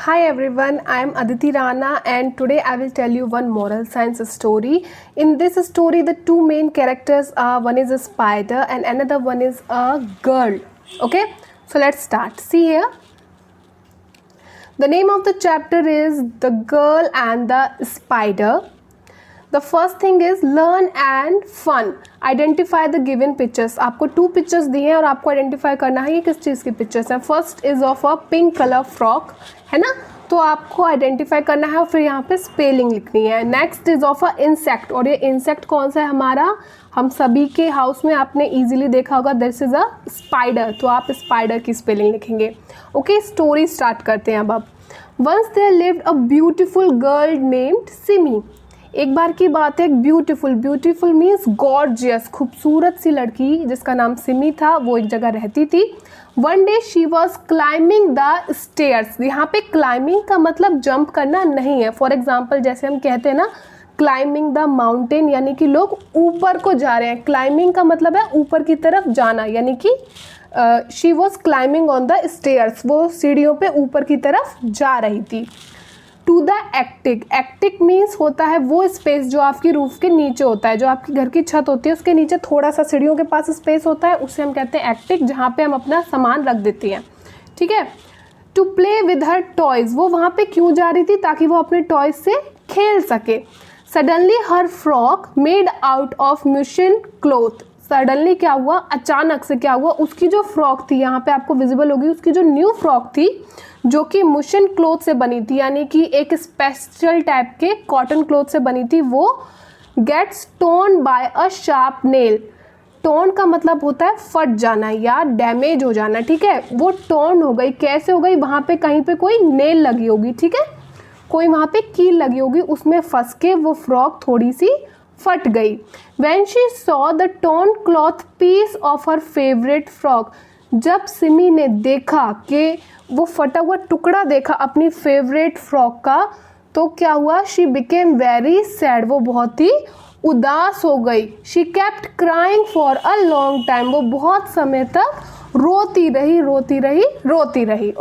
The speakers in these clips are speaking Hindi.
Hi everyone, I am Aditi Rana and today I will tell you one moral science story. In this story, the two main characters are one is a spider and another one is a girl. Okay, so let's start. See here. The name of the chapter is The Girl and the Spider. The first thing is learn and fun. Identify the given pictures. आपको टू पिक्चर्स दिए हैं और आपको आइडेंटिफाई करना है ये किस चीज़ की पिक्चर्स हैं. First is of a pink colour frock, है ना, तो आपको आइडेंटिफाई करना है और फिर यहाँ पे स्पेलिंग लिखनी है. Next is of a insect, और ये इंसेक्ट कौन सा है हमारा, हम सभी के हाउस में आपने इजीली देखा होगा, दिस इज अ स्पाइडर, तो आप स्पाइडर की स्पेलिंग लिखेंगे. ओके, स्टोरी स्टार्ट करते हैं अब. Once there lived a beautiful girl named Simi. एक बार की बात है, एक ब्यूटीफुल मीन्स गॉर्जियस, खूबसूरत सी लड़की जिसका नाम सिमी था, वो एक जगह रहती थी. One day she was climbing the stairs. यहाँ पे क्लाइंबिंग का मतलब जंप करना नहीं है. फॉर एग्जाम्पल जैसे हम कहते हैं ना क्लाइंबिंग द माउंटेन, यानी कि लोग ऊपर को जा रहे हैं. क्लाइंबिंग का मतलब है ऊपर की तरफ जाना, यानी कि she was climbing on the stairs, वो सीढ़ियों पे ऊपर की तरफ जा रही थी. To the attic. Attic means होता है वो स्पेस जो आपकी रूफ के नीचे होता है, जो आपकी घर की छत होती है उसके नीचे थोड़ा सा सीढ़ियों के पास स्पेस होता है, उसे हम कहते हैं एटिक, जहाँ पे हम अपना सामान रख देते हैं. ठीक है. To play with her toys. वो वहाँ पे क्यों जा रही थी, ताकि वो अपने टॉयज से खेल सके. Suddenly her frock made out of muslin cloth. Suddenly क्या हुआ, अचानक से क्या हुआ, उसकी जो फ्रॉक थी, यहाँ पे आपको विजिबल होगी, उसकी जो न्यू फ्रॉक थी जो कि मुशन क्लोथ से बनी थी, यानी कि एक स्पेशल टाइप के कॉटन क्लोथ से बनी थी, वो gets torn by a sharp nail. Torn का मतलब होता है फट जाना या डैमेज हो जाना. ठीक है, वो टोन हो गई. कैसे हो गई, वहाँ पे कहीं पे कोई नेल लगी होगी, ठीक है, कोई वहाँ पे कील लगी होगी, उसमें फंस के वो फ्रॉक थोड़ी सी फट गई. When she saw the torn cloth piece of her favorite frock. जब सिमी ने देखा कि वो फटा हुआ टुकड़ा देखा अपनी फेवरेट फ्रॉक का, तो क्या हुआ, शी बिकेम वेरी सैड. वो बहुत ही उदास हो गई. She kept crying for a long time. वो बहुत समय तक रोती रही.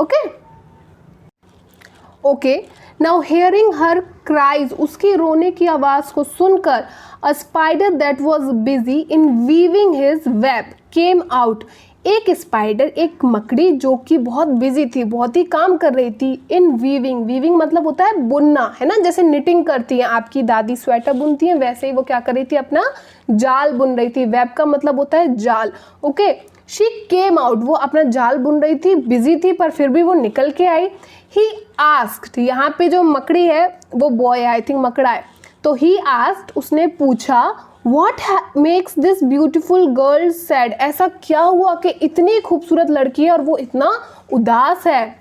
ओके. नाउ हेयरिंग हर क्राइज. उसकी रोने की आवाज़ को सुनकर a spider that was busy in weaving his web came out. एक स्पाइडर, एक मकड़ी जो कि बहुत बिजी थी, बहुत ही काम कर रही थी, इन वीविंग मतलब होता है बुनना, है ना, जैसे निटिंग करती हैं आपकी दादी, स्वेटर बुनती हैं, वैसे ही वो क्या कर रही थी, अपना जाल बुन रही थी. वेब का मतलब होता है जाल. ओके. She came out. वो अपना जाल बुन रही थी, बिजी थी, पर फिर भी वो निकल के आई. He asked. यहाँ पे जो मकड़ी है वो बॉय है, आई थिंक मकड़ा है, तो ही आस्क्ड, उसने पूछा, What makes this beautiful girl sad? ऐसा क्या हुआ कि इतनी खूबसूरत लड़की है और वो इतना उदास है.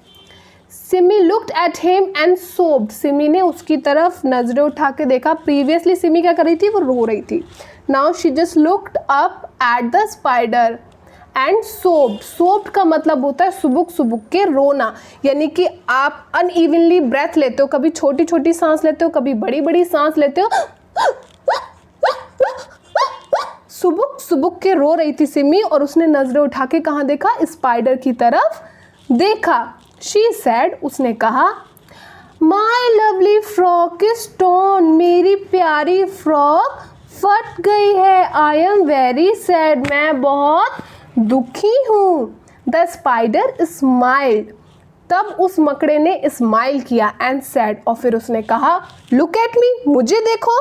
Simi looked at him and sobbed. Simi ने उसकी तरफ नजरें उठा के देखा. प्रीवियसली सिमी क्या कर रही थी, वो रो रही थी. Now she just looked up at the spider and sobbed. Sobbed का मतलब होता है सुबुक के रोना, यानी कि आप अनइवनली ब्रेथ लेते हो, कभी छोटी छोटी सांस लेते हो, कभी बड़ी बड़ी सांस लेते हो, सुबुक के रो रही थी सिमी, और उसने नजरें उठा के कहाँ देखा, स्पाइडर की तरफ देखा. She said. उसने कहा, my lovely frock is torn. मेरी प्यारी फ्रॉक फट गई है. I am very sad. मैं बहुत दुखी हूँ. The spider smiled. तब उस मकड़े ने स्माइल किया. एंड सैड, और फिर उसने कहा, लुक एट मी. मुझे देखो.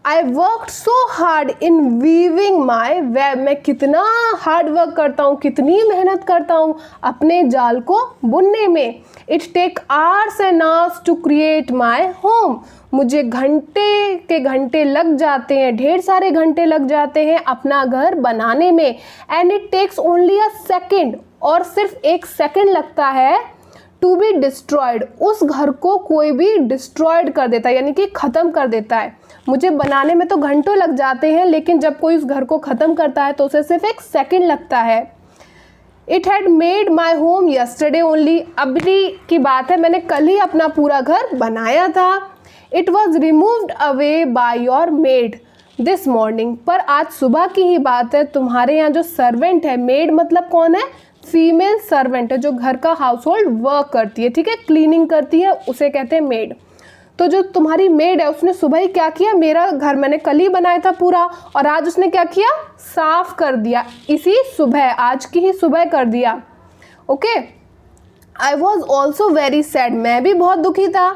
I worked so hard in weaving my web. मैं कितना हार्ड वर्क करता हूँ, कितनी मेहनत करता हूँ अपने जाल को बुनने में. It take hours and hours to create my home. मुझे घंटे के घंटे लग जाते हैं, ढेर सारे घंटे लग जाते हैं अपना घर बनाने में. And it takes only a second. और सिर्फ एक सेकेंड लगता है टू बी डिस्ट्रॉयड. उस घर को कोई भी डिस्ट्रॉयड कर देता है, यानी कि ख़त्म कर देता है. मुझे बनाने में तो घंटों लग जाते हैं, लेकिन जब कोई उस घर को ख़त्म करता है तो उसे सिर्फ एक सेकेंड लगता है. It had made my home yesterday only. अभी की बात है, मैंने कल ही अपना पूरा घर बनाया था. It was removed away by your made this morning. पर आज सुबह की ही बात है, तुम्हारे यहाँ जो सर्वेंट है, मेड मतलब कौन है, फीमेल सर्वेंट है जो घर का हाउस होल्ड वर्क करती है, ठीक है, क्लीनिंग करती है, उसे कहते हैं मेड। तो जो तुम्हारी मेड है उसने सुबह ही क्या किया, मेरा घर मैंने कल ही बनाया था पूरा और आज उसने क्या किया, साफ कर दिया, इसी सुबह, आज की ही सुबह कर दिया। Okay, I was also very sad, मैं भी बहुत दुखी था।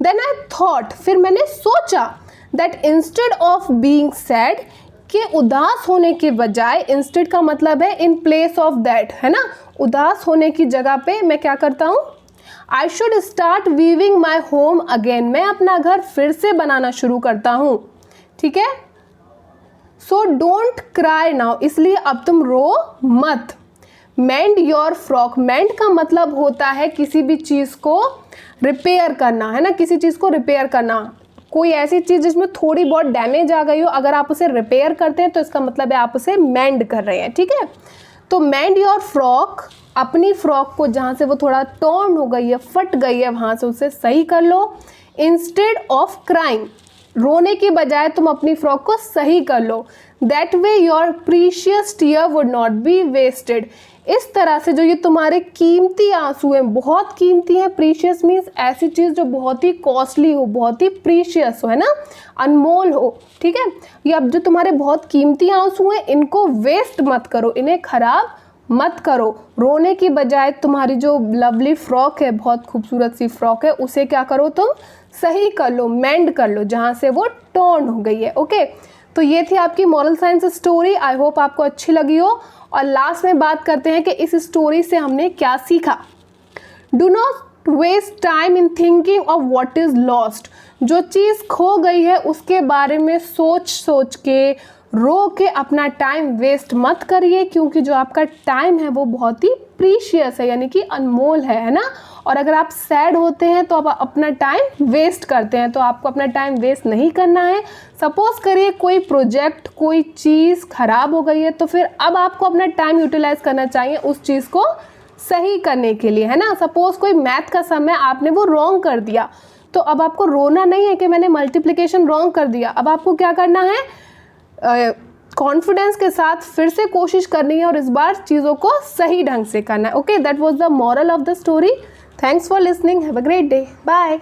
देन आई थॉट, फिर मैंने सोचा, that instead of being sad, कि उदास होने के बजाय, इंस्टेड का मतलब है इन प्लेस ऑफ दैट, है ना, उदास होने की जगह पे मैं क्या करता हूँ, I should start weaving my home again, मैं अपना घर फिर से बनाना शुरू करता हूँ, ठीक है। सो डोंट क्राई नाउ, इसलिए अब तुम रो मत। मेंड योर फ्रॉक, मेंड का मतलब होता है किसी भी चीज़ को रिपेयर करना, है ना, किसी चीज़ को रिपेयर करना, कोई ऐसी चीज़ जिसमें थोड़ी बहुत डैमेज आ गई हो, अगर आप उसे रिपेयर करते हैं तो इसका मतलब है आप उसे मेंड कर रहे हैं, ठीक है। तो मेंड योर फ्रॉक, अपनी फ्रॉक को जहाँ से वो थोड़ा टॉर्न हो गई है, फट गई है, वहाँ से उसे सही कर लो। इंस्टेड ऑफ क्राइंग, रोने की बजाय तुम अपनी फ्रॉक को सही कर लो। That way your precious tear would not be wasted, इस तरह से जो ये तुम्हारे कीमती आंसू हैं, बहुत कीमती हैं, प्रीशियस मीन्स ऐसी चीज़ जो बहुत ही कॉस्टली हो, बहुत ही प्रीशियस हो, है ना, अनमोल हो, ठीक है। ये अब जो तुम्हारे बहुत कीमती आंसू हैं इनको वेस्ट मत करो, इन्हें खराब मत करो। रोने की बजाय तुम्हारी जो लवली फ्रॉक है, बहुत खूबसूरत सी फ्रॉक है, उसे क्या करो, तुम सही कर लो, मेंड कर लो जहाँ से वो टॉर्न हो गई है। ओके, तो ये थी आपकी moral science story, I hope आपको अच्छी लगी हो। और लास्ट में बात करते हैं कि इस स्टोरी से हमने क्या सीखा। Do not waste time in thinking of what is lost, जो चीज़ खो गई है उसके बारे में सोच सोच के, रो के अपना टाइम वेस्ट मत करिए, क्योंकि जो आपका टाइम है वो बहुत ही प्रीशियस है, यानी कि अनमोल है ना। और अगर आप सैड होते हैं तो आप अपना टाइम वेस्ट करते हैं, तो आपको अपना टाइम वेस्ट नहीं करना है। सपोज करिए कोई प्रोजेक्ट, कोई चीज़ ख़राब हो गई है, तो फिर अब आपको अपना टाइम यूटिलाइज करना चाहिए उस चीज़ को सही करने के लिए, है ना। सपोज कोई मैथ का समय आपने वो रॉन्ग कर दिया, तो अब आपको रोना नहीं है कि मैंने मल्टीप्लिकेशन रॉन्ग कर दिया, अब आपको क्या करना है, कॉन्फिडेंस के साथ फिर से कोशिश करनी है और इस बार चीज़ों को सही ढंग से करना है। Okay, that was the moral of the story. Thanks for listening, have a great day, bye.